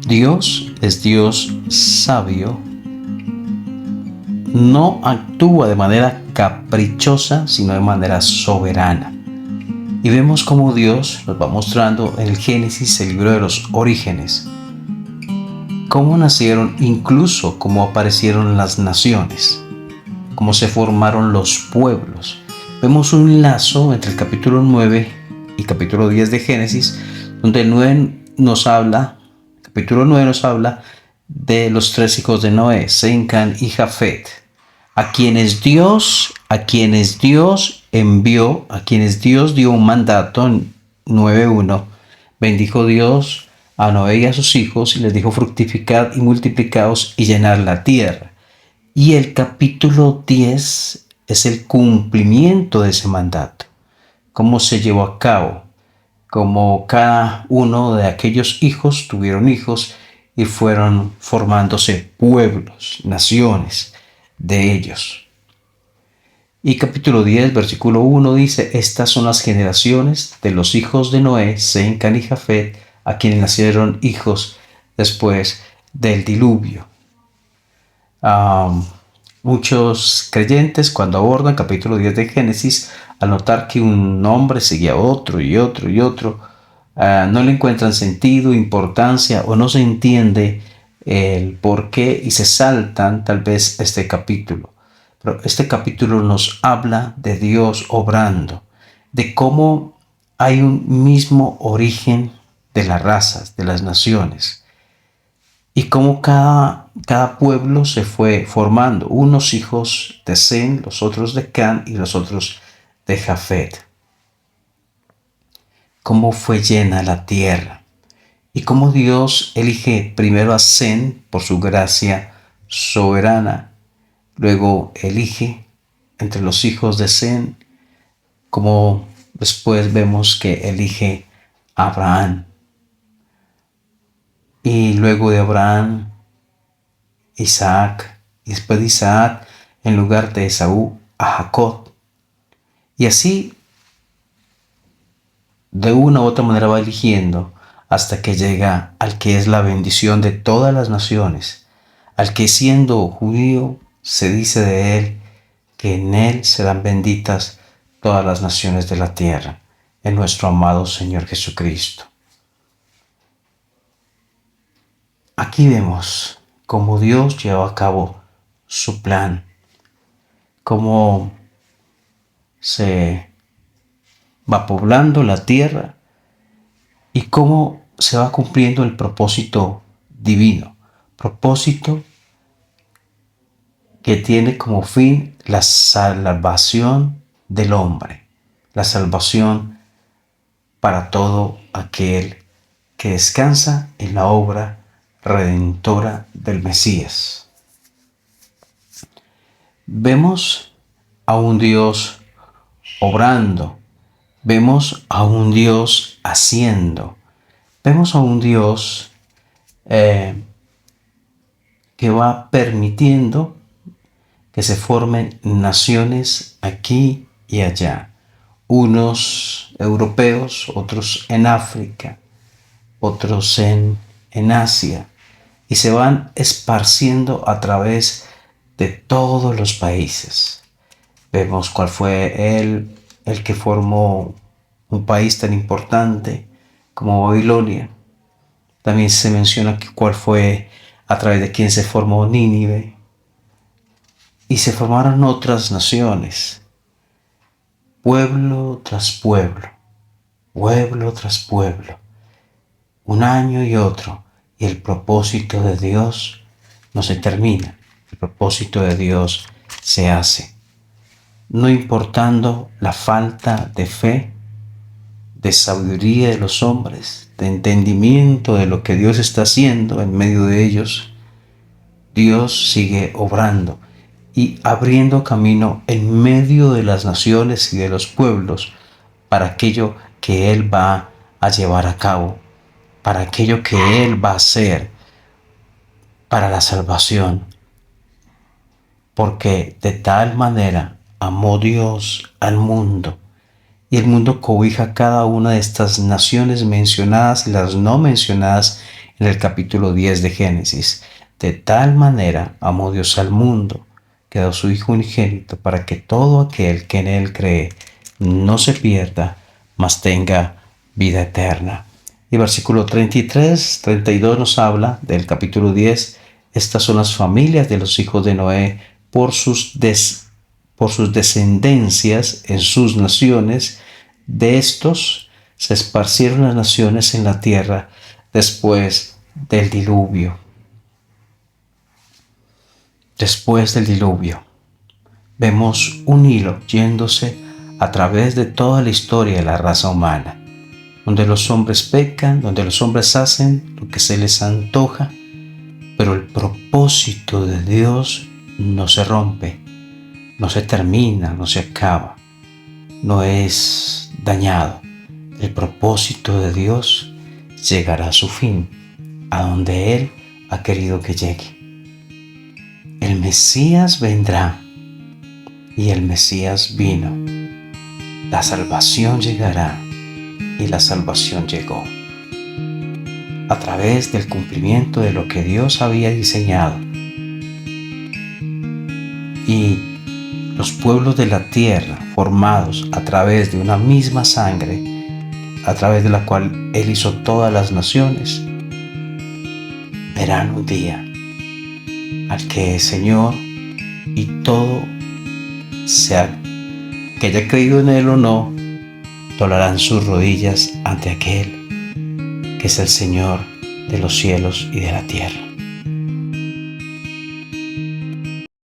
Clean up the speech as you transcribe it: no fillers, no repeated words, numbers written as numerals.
Dios es Dios sabio, no actúa de manera caprichosa, sino de manera soberana. Y vemos cómo Dios nos va mostrando en el Génesis, el libro de los orígenes, cómo nacieron, incluso cómo aparecieron las naciones, cómo se formaron los pueblos. Vemos un lazo entre el capítulo 9 y capítulo 10 de Génesis, donde el 9 nos habla, capítulo 9 nos habla de los tres hijos de Noé, Sem, Cam y Jafet, a quienes Dios envió, a quienes Dios dio un mandato en 9:1. Bendijo Dios a Noé y a sus hijos y les dijo: fructificad y multiplicaos y llenad la tierra. Y el capítulo 10 es el cumplimiento de ese mandato, cómo se llevó a cabo, cómo cada uno de aquellos hijos tuvieron hijos y fueron formándose pueblos, naciones de ellos. Y capítulo 10, versículo 1 dice: estas son las generaciones de los hijos de Noé, Sem, Cam y Jafet, a quienes nacieron hijos después del diluvio. Muchos creyentes, cuando abordan capítulo 10 de Génesis, al notar que un nombre seguía a otro y otro y otro, no le encuentran sentido, importancia, o no se entiende el por qué y se saltan tal vez este capítulo. Pero este capítulo nos habla de Dios obrando, de cómo hay un mismo origen de las razas, de las naciones, y cómo cada pueblo se fue formando, unos hijos de Sem, los otros de Cam y los otros de Jafet. Cómo fue llena la tierra y cómo Dios elige primero a Sem por su gracia soberana, luego elige entre los hijos de Sem, como después vemos que elige a Abraham. Y luego de Abraham, Isaac, y después de Isaac, en lugar de Esaú, a Jacob. Y así, de una u otra manera va eligiendo hasta que llega al que es la bendición de todas las naciones, al que siendo judío se dice de él que en él serán benditas todas las naciones de la tierra, en nuestro amado Señor Jesucristo. Aquí vemos cómo Dios lleva a cabo su plan, cómo se va poblando la tierra y cómo se va cumpliendo el propósito divino, propósito que tiene como fin la salvación del hombre, la salvación para todo aquel que descansa en la obra redentora del Mesías. Vemos a un Dios obrando, vemos a un Dios haciendo, vemos a un Dios que va permitiendo que se formen naciones aquí y allá, unos europeos, otros en África, otros en Asia, y se van esparciendo a través de todos los países. Vemos cuál fue el que formó un país tan importante como Babilonia. También se menciona cuál fue a través de quién se formó Nínive. Y se formaron otras naciones, pueblo tras pueblo, pueblo tras pueblo, un año y otro, y el propósito de Dios no se termina, el propósito de Dios se hace, no importando la falta de fe, de sabiduría de los hombres, de entendimiento de lo que Dios está haciendo en medio de ellos. Dios sigue obrando y abriendo camino en medio de las naciones y de los pueblos para aquello que Él va a llevar a cabo, para aquello que Él va a hacer, para la salvación. Porque de tal manera amó Dios al mundo, y el mundo cobija cada una de estas naciones mencionadas y las no mencionadas en el capítulo 10 de Génesis. De tal manera amó Dios al mundo, que dio a su Hijo unigénito, para que todo aquel que en Él cree no se pierda, mas tenga vida eterna. Y versículo 33, 32 nos habla del capítulo 10. Estas son las familias de los hijos de Noé por sus descendencias en sus naciones. De estos se esparcieron las naciones en la tierra después del diluvio. Después del diluvio, vemos un hilo yéndose a través de toda la historia de la raza humana, donde los hombres pecan, donde los hombres hacen lo que se les antoja, pero el propósito de Dios no se rompe, no se termina, no se acaba, no es dañado. El propósito de Dios llegará a su fin, a donde Él ha querido que llegue. El Mesías vendrá, y el Mesías vino. La salvación llegará, y la salvación llegó. A través del cumplimiento de lo que Dios había diseñado. Y los pueblos de la tierra, formados a través de una misma sangre, a través de la cual Él hizo todas las naciones, verán un día al que el Señor y todo, sea que haya creído en Él o no, doblarán sus rodillas ante aquel que es el Señor de los cielos y de la tierra.